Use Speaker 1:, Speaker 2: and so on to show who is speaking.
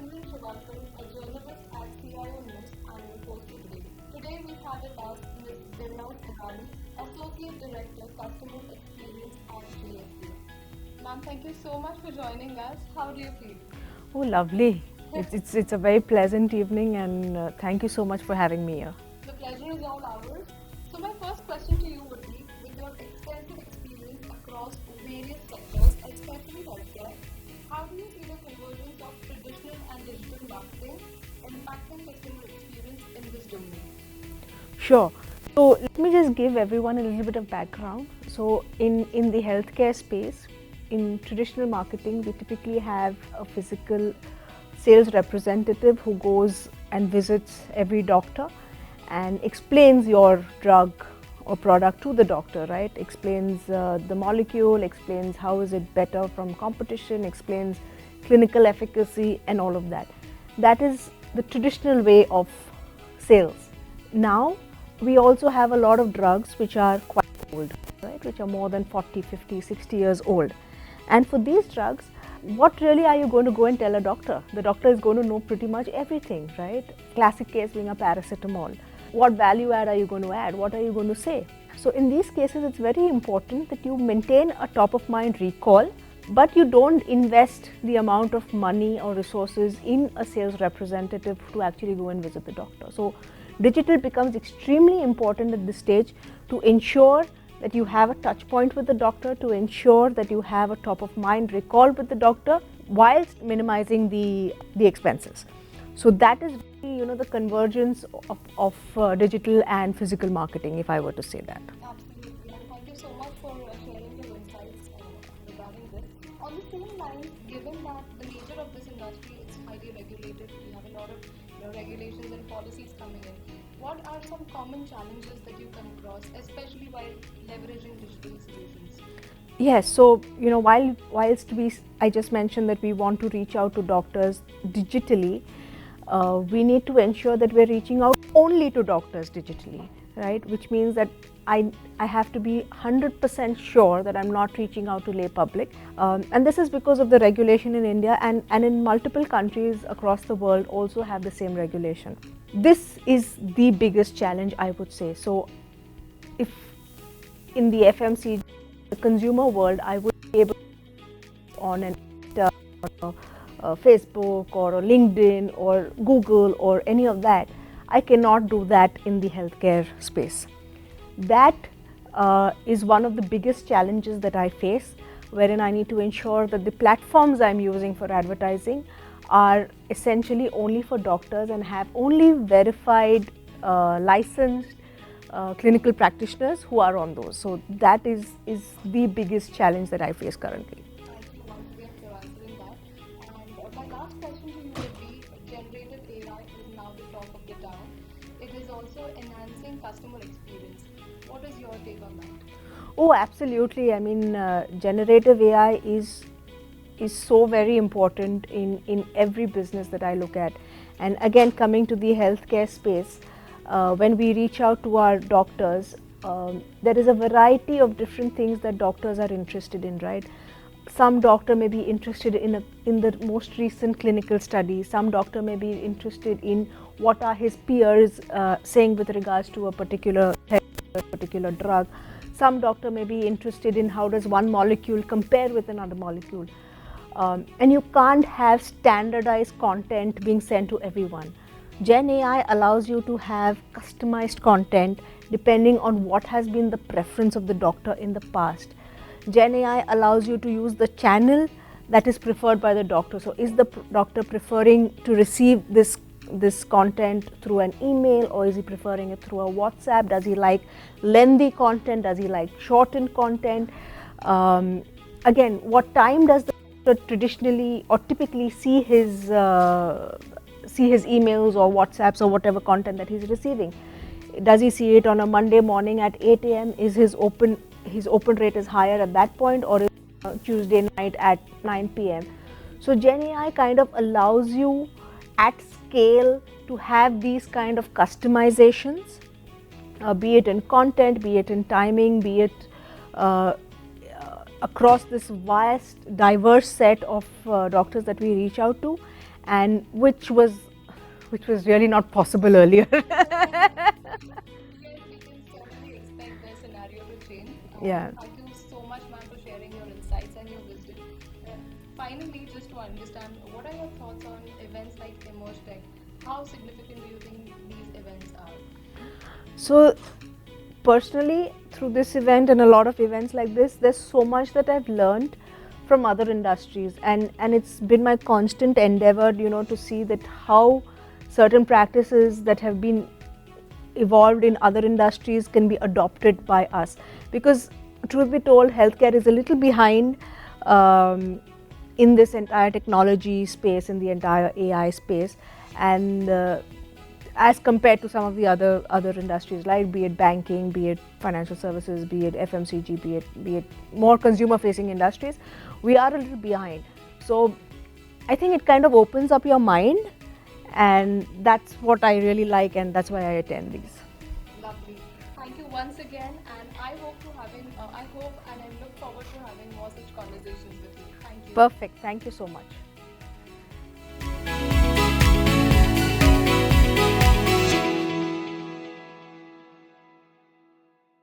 Speaker 1: Simran Shiwalkar, a journalist at CIO News, and your host today. Today we have with us Ms. Delnaaz Irani, Associate Director, Customer Experience at GSK. Ma'am, thank you so much for joining us. How do you feel?
Speaker 2: Oh, lovely. It's a very pleasant evening, and thank you so much for having me here.
Speaker 1: The pleasure is all ours. So my first question to you would be, with your extensive experience across various sectors, especially healthcare, how do you see the convergence of traditional and digital marketing impacting customer experience in this domain?
Speaker 2: Sure. So let me just give everyone a little bit of background. So in the healthcare space, in traditional marketing, we typically have a physical sales representative who goes and visits every doctor and explains your drug or product to the doctor, right? Explains the molecule, explains how is it better from competition, explains clinical efficacy and all of that. That is the traditional way of sales. Now, we also have a lot of drugs which are quite old, right? Which are more than 40, 50, 60 years old. And for these drugs, what really are you going to go and tell a doctor? The doctor is going to know pretty much everything, right? Classic case being a paracetamol. What value add are you going to add? What are you going to say? So in these cases, it's very important that you maintain a top of mind recall, but you don't invest the amount of money or resources in a sales representative to actually go and visit the doctor. So digital becomes extremely important at this stage to ensure that you have a touch point with the doctor, to ensure that you have a top of mind recall with the doctor whilst minimizing the expenses. So that is really, the convergence of digital and physical marketing, if I were to say that.
Speaker 1: Absolutely, and thank you so much for sharing your insights regarding this. On the same lines, given that the nature of this industry is highly regulated, we have a lot of regulations and policies coming in. What are some common challenges that you come across, especially while leveraging digital solutions?
Speaker 2: Yes, so whilst I just mentioned that we want to reach out to doctors digitally, we need to ensure that we're reaching out only to doctors digitally, right? Which means that I have to be 100% sure that I'm not reaching out to lay public. And this is because of the regulation in India, and in multiple countries across the world also have the same regulation. This is the biggest challenge, I would say. So if in the FMCG, the consumer world, I would be able to on an Facebook or a LinkedIn or Google or any of that. I cannot do that in the healthcare space. That is one of the biggest challenges that I face, wherein I need to ensure that the platforms I'm using for advertising are essentially only for doctors and have only verified, licensed clinical practitioners who are on those. So that is the biggest challenge that I face currently.
Speaker 1: Thank you once again for answering that. And my last question to you would be, generative AI is now the talk of the town. It is also enhancing customer experience. What is your take on that?
Speaker 2: Oh, absolutely. I mean, generative AI is so very important in every business that I look at. And again, coming to the healthcare space, when we reach out to our doctors, there is a variety of different things that doctors are interested in, right? Some doctor may be interested in the most recent clinical study. Some doctor may be interested in what are his peers saying with regards to a particular drug. Some doctor may be interested in how does one molecule compare with another molecule. And you can't have standardized content being sent to everyone. Gen AI allows you to have customized content depending on what has been the preference of the doctor in the past. Gen AI allows you to use the channel that is preferred by the doctor. So is the doctor preferring to receive this content through an email, or is he preferring it through a WhatsApp? Does he like lengthy content? Does he like shortened content? Again, what time does the doctor traditionally or typically see his emails or WhatsApps or whatever content that he's receiving? Does he see it on a Monday morning at 8 a.m.? Is his open rate is higher at that point, or is it Tuesday night at 9 p.m.? So Gen AI kind of allows you at scale to have these kind of customizations, be it in content, be it in timing, be it across this vast, diverse set of doctors that we reach out to. and which was really not possible earlier.
Speaker 1: Yes, we can certainly expect the scenario to change.
Speaker 2: Yeah.
Speaker 1: Thank you so much, ma'am, for sharing your insights and your wisdom. Finally, just to understand, what are your thoughts on events like EmergeTech? How significant do you think these events are?
Speaker 2: So personally, through this event and a lot of events like this, there's so much that I've learned from other industries, and it's been my constant endeavor, to see that how certain practices that have been evolved in other industries can be adopted by us, because truth be told, healthcare is a little behind in this entire technology space, in the entire AI space, and as compared to some of the other industries, like be it banking, be it financial services, be it FMCG, be it more consumer facing industries, we are a little behind. So I think it kind of opens up your mind, and that's what I really like, and that's why I attend these.
Speaker 1: Lovely. Thank you once again, and I hope and I look forward to having more such conversations with you. Thank you.
Speaker 2: Perfect. Thank you so much.